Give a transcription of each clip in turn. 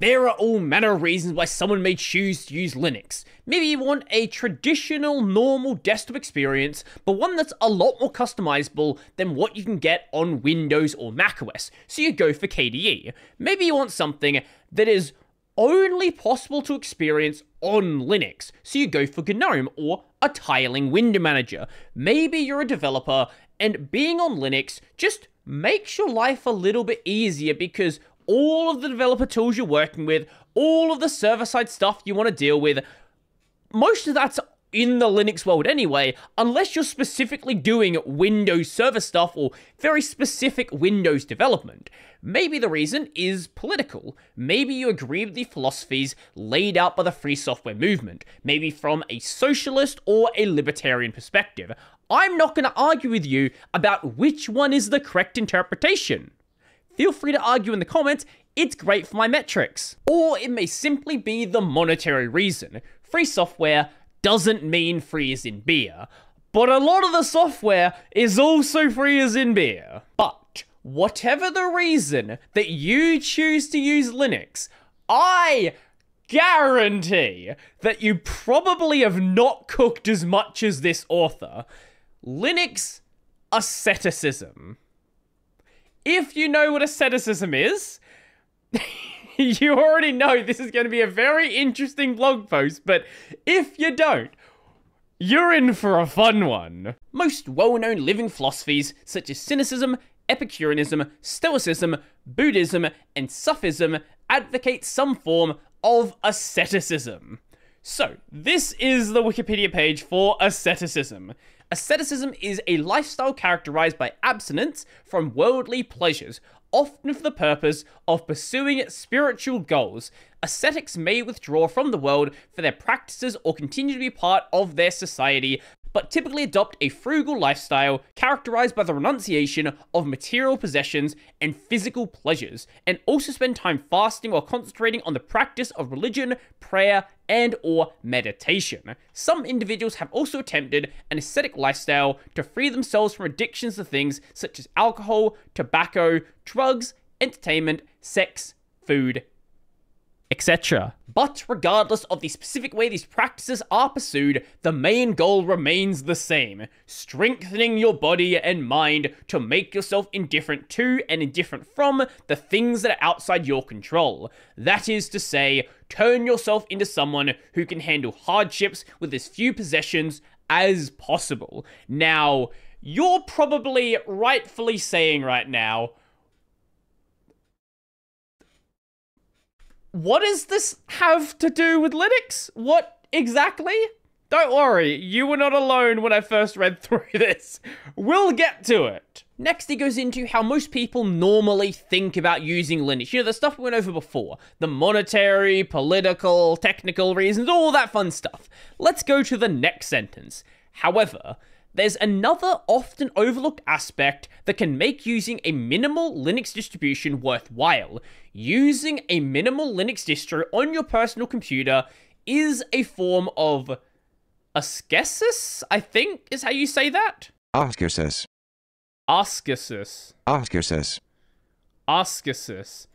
There are all manner of reasons why someone may choose to use Linux. Maybe you want a traditional, normal desktop experience, but one that's a lot more customizable than what you can get on Windows or macOS, so you go for KDE. Maybe you want something that is only possible to experience on Linux, so you go for GNOME or a tiling window manager. Maybe you're a developer, and being on Linux just makes your life a little bit easier because all of the developer tools you're working with, all of the server-side stuff you want to deal with, most of that's in the Linux world anyway, unless you're specifically doing Windows server stuff or very specific Windows development. Maybe the reason is political. Maybe you agree with the philosophies laid out by the free software movement, maybe from a socialist or a libertarian perspective. I'm not going to argue with you about which one is the correct interpretation. Feel free to argue in the comments, it's great for my metrics. Or it may simply be the monetary reason. Free software doesn't mean free as in beer, but a lot of the software is also free as in beer. But whatever the reason that you choose to use Linux, I guarantee that you probably have not cooked as much as this author. Linux asceticism. If you know what asceticism is, you already know this is going to be a very interesting blog post, but if you don't, you're in for a fun one. Most well-known living philosophies, such as cynicism, Epicureanism, Stoicism, Buddhism, and Sufism, advocate some form of asceticism. So, this is the Wikipedia page for asceticism. Asceticism is a lifestyle characterized by abstinence from worldly pleasures, often for the purpose of pursuing spiritual goals. Ascetics may withdraw from the world for their practices or continue to be part of their society, but typically adopt a frugal lifestyle characterized by the renunciation of material possessions and physical pleasures, and also spend time fasting while concentrating on the practice of religion, prayer, and or meditation. Some individuals have also attempted an ascetic lifestyle to free themselves from addictions to things such as alcohol, tobacco, drugs, entertainment, sex, food, etc. But regardless of the specific way these practices are pursued, the main goal remains the same: strengthening your body and mind to make yourself indifferent to and indifferent from the things that are outside your control. That is to say, turn yourself into someone who can handle hardships with as few possessions as possible. Now, you're probably rightfully saying right now, what does this have to do with Linux? What exactly? Don't worry, you were not alone when I first read through this. We'll get to it. Next, he goes into how most people normally think about using Linux. You know, the stuff we went over before. The monetary, political, technical reasons, all that fun stuff. Let's go to the next sentence. However, there's another often overlooked aspect that can make using a minimal Linux distribution worthwhile. Using a minimal Linux distro on your personal computer is a form of ascesis, I think is how you say that? Ascesis. Ascesis. Ascesis. Ascesis.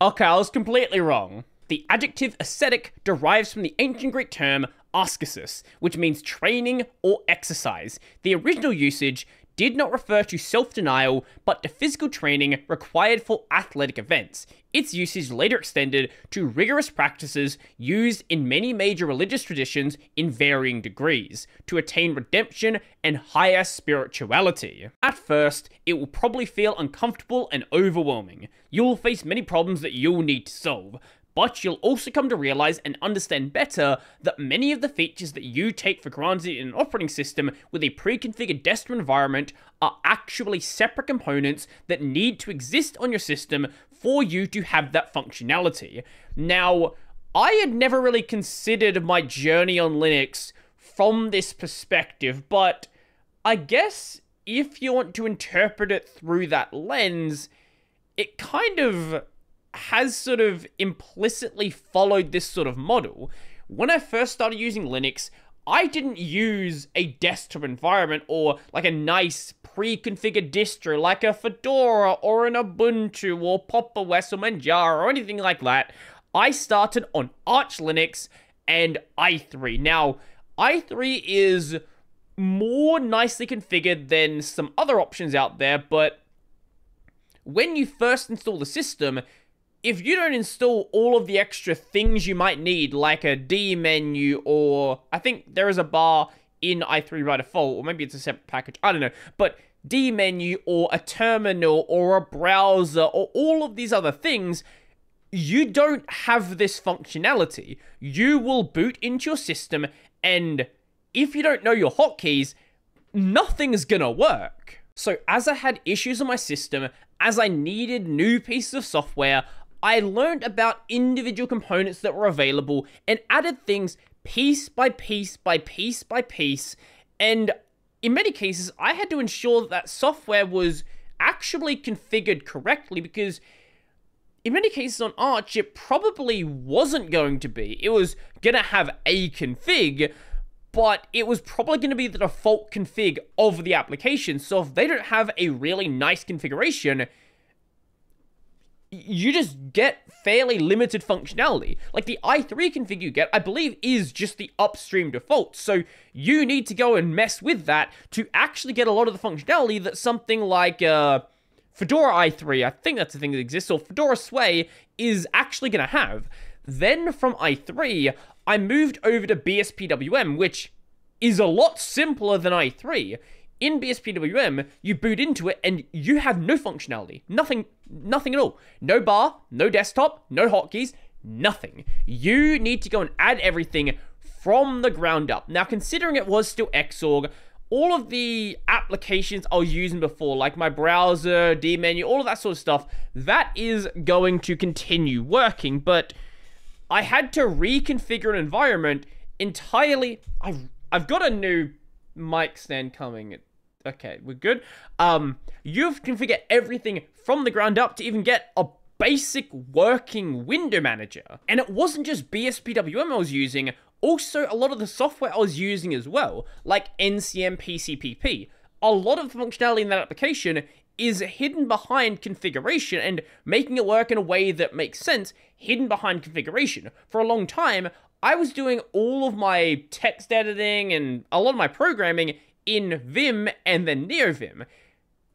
Okay, I was completely wrong. The adjective ascetic derives from the ancient Greek term ascesis, which means training or exercise. The original usage did not refer to self-denial, but to physical training required for athletic events. Its usage later extended to rigorous practices used in many major religious traditions in varying degrees, to attain redemption and higher spirituality. At first, it will probably feel uncomfortable and overwhelming. You will face many problems that you'll need to solve, but you'll also come to realize and understand better that many of the features that you take for granted in an operating system with a pre-configured desktop environment are actually separate components that need to exist on your system for you to have that functionality. Now, I had never really considered my journey on Linux from this perspective, but I guess if you want to interpret it through that lens, it kind of has sort of implicitly followed this sort of model. When I first started using Linux, I didn't use a desktop environment or like a nice pre-configured distro like a Fedora or an Ubuntu or Pop! OS or Manjaro or anything like that. I started on Arch Linux and i3. Now, i3 is more nicely configured than some other options out there, but when you first install the system, if you don't install all of the extra things you might need, like a D menu, or I think there is a bar in i3 by default, or maybe it's a separate package, I don't know, but D menu, or a terminal, or a browser, or all of these other things, you don't have this functionality. You will boot into your system, and if you don't know your hotkeys, nothing's gonna work. So as I had issues on my system, as I needed new pieces of software, I learned about individual components that were available and added things piece by piece by piece by piece, and in many cases, I had to ensure that that software was actually configured correctly, because in many cases on Arch, it probably wasn't going to be. It was going to have a config, but it was probably going to be the default config of the application. So if they don't have a really nice configuration, you just get fairly limited functionality. Like the i3 config you get, I believe, is just the upstream default. So you need to go and mess with that to actually get a lot of the functionality that something like Fedora i3, I think that's the thing that exists, or Fedora Sway is actually going to have. Then from i3, I moved over to BSPWM, which is a lot simpler than i3. In BSPWM, you boot into it and you have no functionality. Nothing at all. No bar, no desktop, no hotkeys, nothing. You need to go and add everything from the ground up. Now, considering it was still Xorg, all of the applications I was using before, like my browser, D menu, all of that sort of stuff, that is going to continue working, but I had to reconfigure an environment entirely. I've got a new mic stand coming. Okay, we're good. You've configured everything from the ground up to even get a basic working window manager. And it wasn't just BSPWM I was using, also a lot of the software I was using as well, like NCM PCPP. A lot of the functionality in that application is hidden behind configuration and making it work in a way that makes sense, hidden behind configuration. For a long time, I was doing all of my text editing and a lot of my programming in Vim and then NeoVim.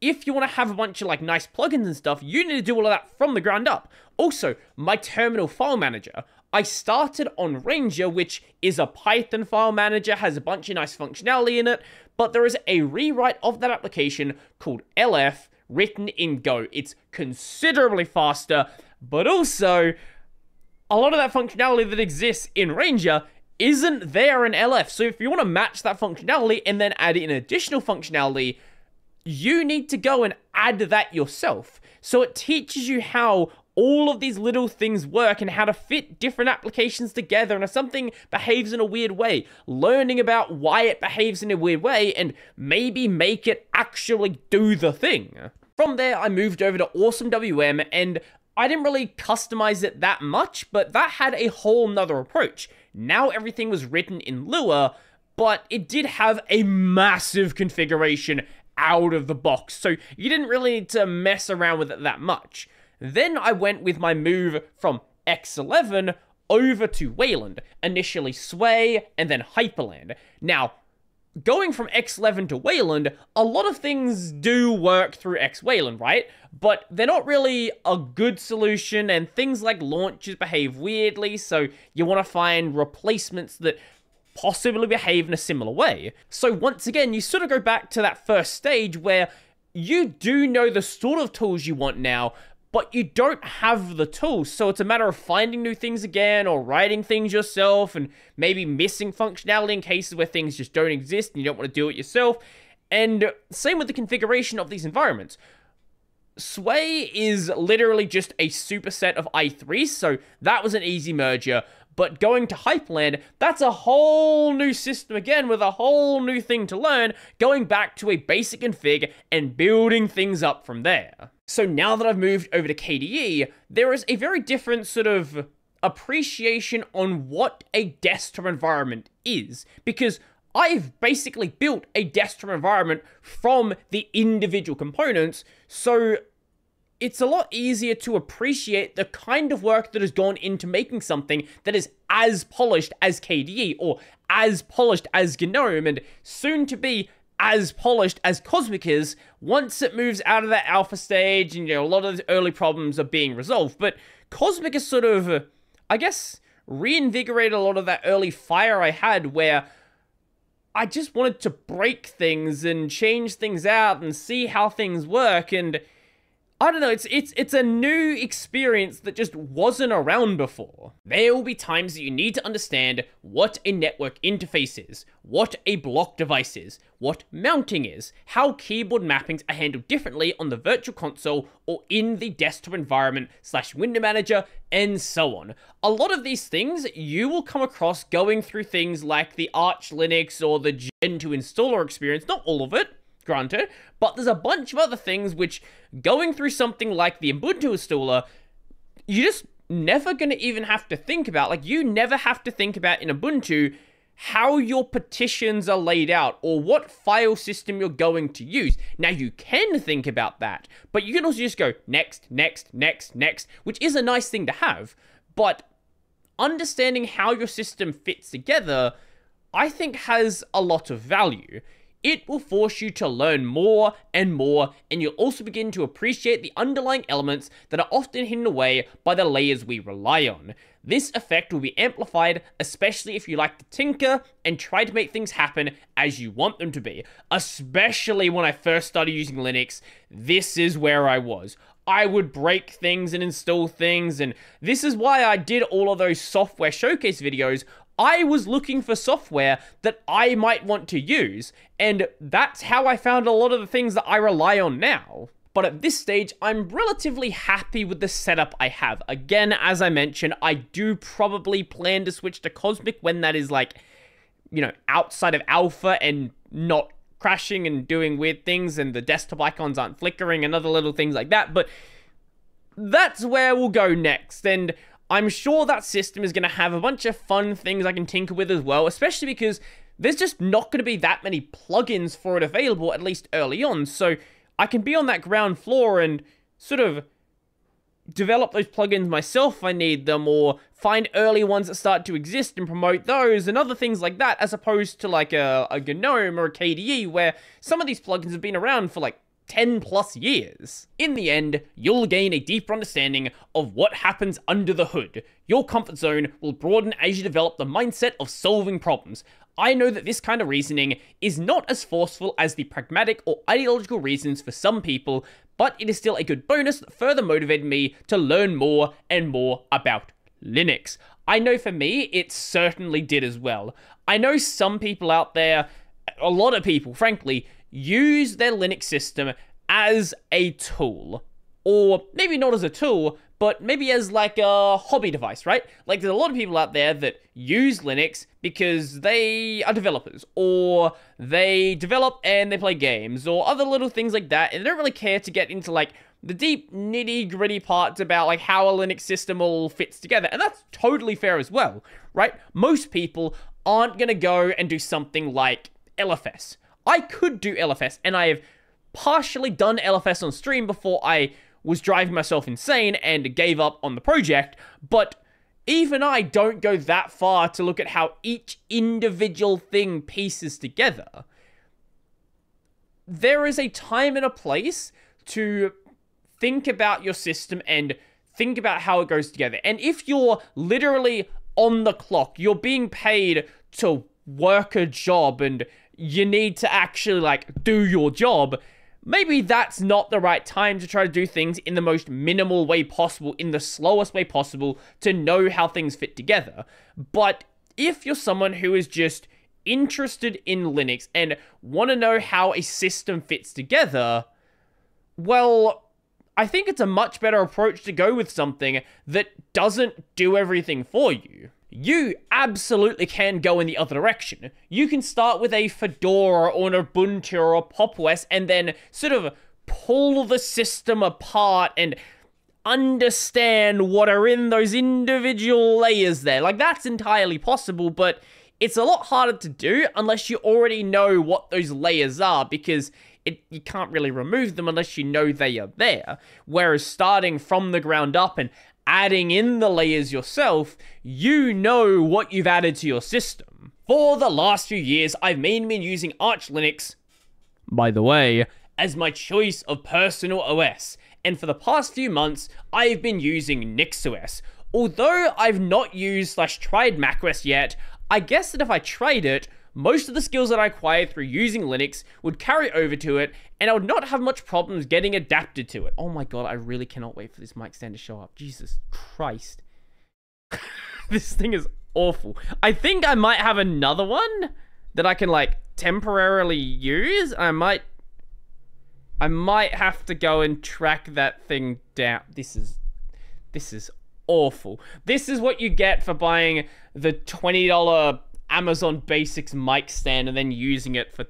If you want to have a bunch of like nice plugins and stuff, you need to do all of that from the ground up. Also, my terminal file manager. I started on Ranger, which is a Python file manager, has a bunch of nice functionality in it, but there is a rewrite of that application called LF written in Go. It's considerably faster, but also a lot of that functionality that exists in Ranger isn't there in LF. So if you want to match that functionality and then add in additional functionality, you need to go and add that yourself. So it teaches you how all of these little things work and how to fit different applications together. And if something behaves in a weird way, learning about why it behaves in a weird way and maybe make it actually do the thing. From there, I moved over to Awesome WM, and I didn't really customize it that much, but that had a whole nother approach. Now everything was written in Lua, but it did have a massive configuration out of the box, so you didn't really need to mess around with it that much. Then I went with my move from X11 over to Wayland, initially Sway and then Hyperland. Now, going from X11 to Wayland, a lot of things do work through X-Wayland, right? But they're not really a good solution, and things like launches behave weirdly, so you want to find replacements that possibly behave in a similar way. So once again, you sort of go back to that first stage where you do know the sort of tools you want now, but you don't have the tools, so it's a matter of finding new things again, or writing things yourself, and maybe missing functionality in cases where things just don't exist and you don't want to do it yourself. And same with the configuration of these environments. Sway is literally just a superset of i3, so that was an easy merger. But going to Hyperland, that's a whole new system again, with a whole new thing to learn, going back to a basic config and building things up from there. So now that I've moved over to KDE, there is a very different sort of appreciation on what a desktop environment is, because I've basically built a desktop environment from the individual components, so it's a lot easier to appreciate the kind of work that has gone into making something that is as polished as KDE, or as polished as GNOME, and soon to be as polished as Cosmic is once it moves out of that alpha stage and, a lot of the early problems are being resolved. But Cosmic is sort of, I guess, reinvigorated a lot of that early fire I had where I just wanted to break things and change things out and see how things work, and I don't know, it's a new experience that just wasn't around before. There will be times that you need to understand what a network interface is, what a block device is, what mounting is, how keyboard mappings are handled differently on the virtual console or in the desktop environment / window manager, and so on. A lot of these things you will come across going through things like the Arch Linux or the Gentoo installer experience, not all of it, granted, but there's a bunch of other things which, going through something like the Ubuntu installer, you're just never going to even have to think about. Like, you never have to think about in Ubuntu how your partitions are laid out or what file system you're going to use. Now, you can think about that, but you can also just go next, next, next, next, which is a nice thing to have, but understanding how your system fits together, I think, has a lot of value. It will force you to learn more and more, and you'll also begin to appreciate the underlying elements that are often hidden away by the layers we rely on. This effect will be amplified, especially if you like to tinker and try to make things happen as you want them to be. Especially when I first started using Linux, this is where I was. I would break things and install things, and this is why I did all of those software showcase videos. I was looking for software that I might want to use, and that's how I found a lot of the things that I rely on now. But at this stage, I'm relatively happy with the setup I have. Again, as I mentioned, I do probably plan to switch to Cosmic when that is, like, outside of alpha and not crashing and doing weird things and the desktop icons aren't flickering and other little things like that, but that's where we'll go next, and I'm sure that system is going to have a bunch of fun things I can tinker with as well, especially because there's just not going to be that many plugins for it available, at least early on, so I can be on that ground floor and sort of develop those plugins myself if I need them, or find early ones that start to exist and promote those and other things like that, as opposed to like a GNOME or a KDE, where some of these plugins have been around for like 10 plus years. In the end, you'll gain a deeper understanding of what happens under the hood. Your comfort zone will broaden as you develop the mindset of solving problems. I know that this kind of reasoning is not as forceful as the pragmatic or ideological reasons for some people, but it is still a good bonus that further motivated me to learn more and more about Linux. I know for me, it certainly did as well. I know some people out there, a lot of people, frankly, use their Linux system as a tool. Or maybe not as a tool, but maybe as like a hobby device, right? Like, there's a lot of people out there that use Linux because they are developers, or they develop and they play games, or other little things like that, and they don't really care to get into like the deep nitty-gritty parts about like how a Linux system all fits together, and that's totally fair as well, right? Most people aren't gonna go and do something like LFS. I could do LFS, and I have partially done LFS on stream before I was driving myself insane and gave up on the project, but even I don't go that far to look at how each individual thing pieces together. There is a time and a place to think about your system and think about how it goes together. And if you're literally on the clock, you're being paid to work a job and you need to actually like do your job, maybe that's not the right time to try to do things in the most minimal way possible, in the slowest way possible, to know how things fit together. But if you're someone who is just interested in Linux and want to know how a system fits together, well, I think it's a much better approach to go with something that doesn't do everything for you. You absolutely can go in the other direction. You can start with a Fedora or an Ubuntu or a Pop! OS and then sort of pull the system apart and understand what are in those individual layers there. Like, that's entirely possible, but it's a lot harder to do unless you already know what those layers are, because you can't really remove them unless you know they are there. Whereas starting from the ground up and adding in the layers yourself, you know what you've added to your system. For the last few years, I've mainly been using Arch Linux, by the way, as my choice of personal OS. And for the past few months, I've been using NixOS. Although I've not used / tried macOS yet, I guess that if I tried it, most of the skills that I acquired through using Linux would carry over to it, and I would not have much problems getting adapted to it. Oh my god, I really cannot wait for this mic stand to show up. Jesus Christ. This thing is awful. I think I might have another one that I can, like, temporarily use. I might have to go and track that thing down. This is awful. This is what you get for buying the $20 Amazon Basics mic stand and then using it for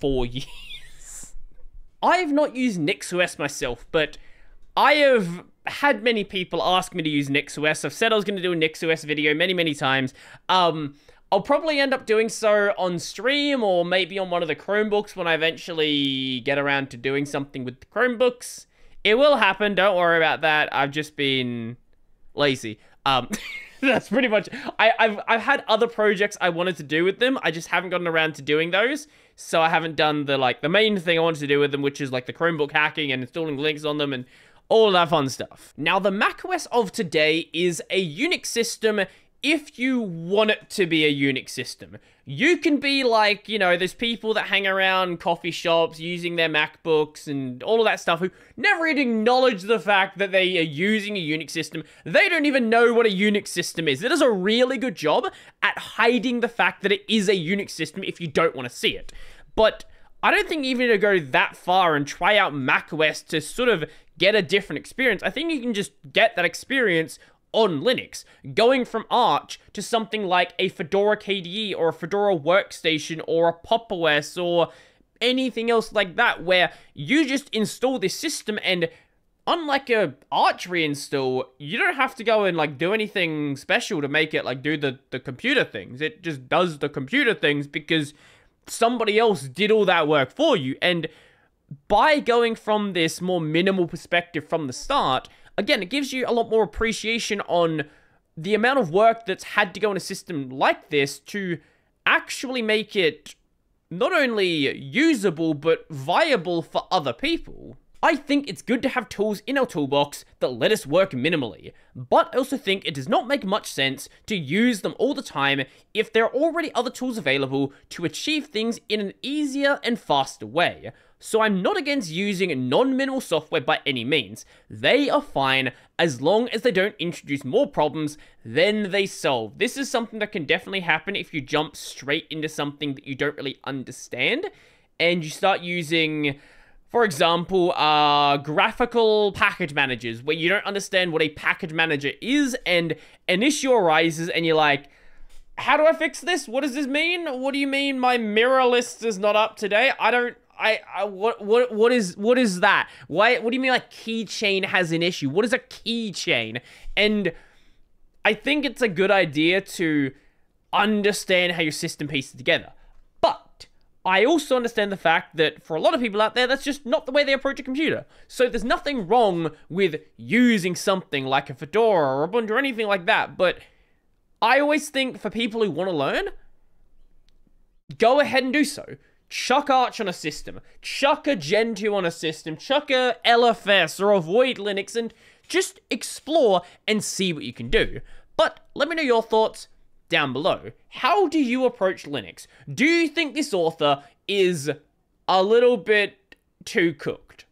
4 years. I've not used NixOS myself, but I have had many people ask me to use NixOS. I've said I was going to do a NixOS video many times. I'll probably end up doing so on stream or maybe on one of the Chromebooks when I eventually get around to doing something with the Chromebooks. It will happen, don't worry about that. I've just been lazy. That's pretty much... I've had other projects I wanted to do with them. I just haven't gotten around to doing those. So I haven't done the main thing I wanted to do with them, which is like the Chromebook hacking and installing links on them and all that fun stuff. Now, the macOS of today is a Unix system if you want it to be a Unix system. You can be like, you know, there's people that hang around coffee shops using their MacBooks and all of that stuff who never even acknowledge the fact that they are using a Unix system. They don't even know what a Unix system is. It does a really good job at hiding the fact that it is a Unix system if you don't want to see it. But I don't think you even need to go that far and try out macOS to sort of get a different experience. I think you can just get that experience on Linux, going from Arch to something like a Fedora KDE or a Fedora Workstation or a Pop! OS or anything else like that, where you just install this system, and unlike a Arch reinstall, you don't have to go and like do anything special to make it like do the computer things. It just does the computer things because somebody else did all that work for you. And by going from this more minimal perspective from the start, again, it gives you a lot more appreciation on the amount of work that's had to go in a system like this to actually make it not only usable, but viable for other people. I think it's good to have tools in our toolbox that let us work minimally, but I also think it does not make much sense to use them all the time if there are already other tools available to achieve things in an easier and faster way. So I'm not against using non-minimal software by any means. They are fine as long as they don't introduce more problems than they solve. This is something that can definitely happen if you jump straight into something that you don't really understand and you start using, for example, graphical package managers where you don't understand what a package manager is and an issue arises and you're like, how do I fix this? What does this mean? What do you mean my mirror list is not up today? What is that? What do you mean like keychain has an issue? What is a keychain? And I think it's a good idea to understand how your system pieces together. But I also understand the fact that for a lot of people out there, that's just not the way they approach a computer. So there's nothing wrong with using something like a Fedora or Ubuntu or anything like that. But I always think for people who want to learn, go ahead and do so. Chuck Arch on a system, chuck a Gentoo on a system, chuck a LFS or avoid Linux, and just explore and see what you can do. But let me know your thoughts down below. How do you approach Linux? Do you think this author is a little bit too cooked?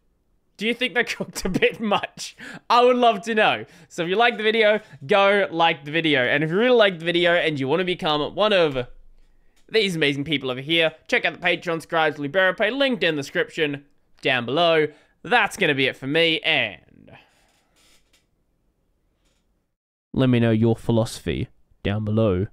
Do you think they cooked a bit much? I would love to know. So if you like the video, go like the video. And if you really like the video and you want to become one of these amazing people over here, check out the Patreon, subscribe to LiberaPay, linked in the description down below. That's going to be it for me, and let me know your philosophy down below.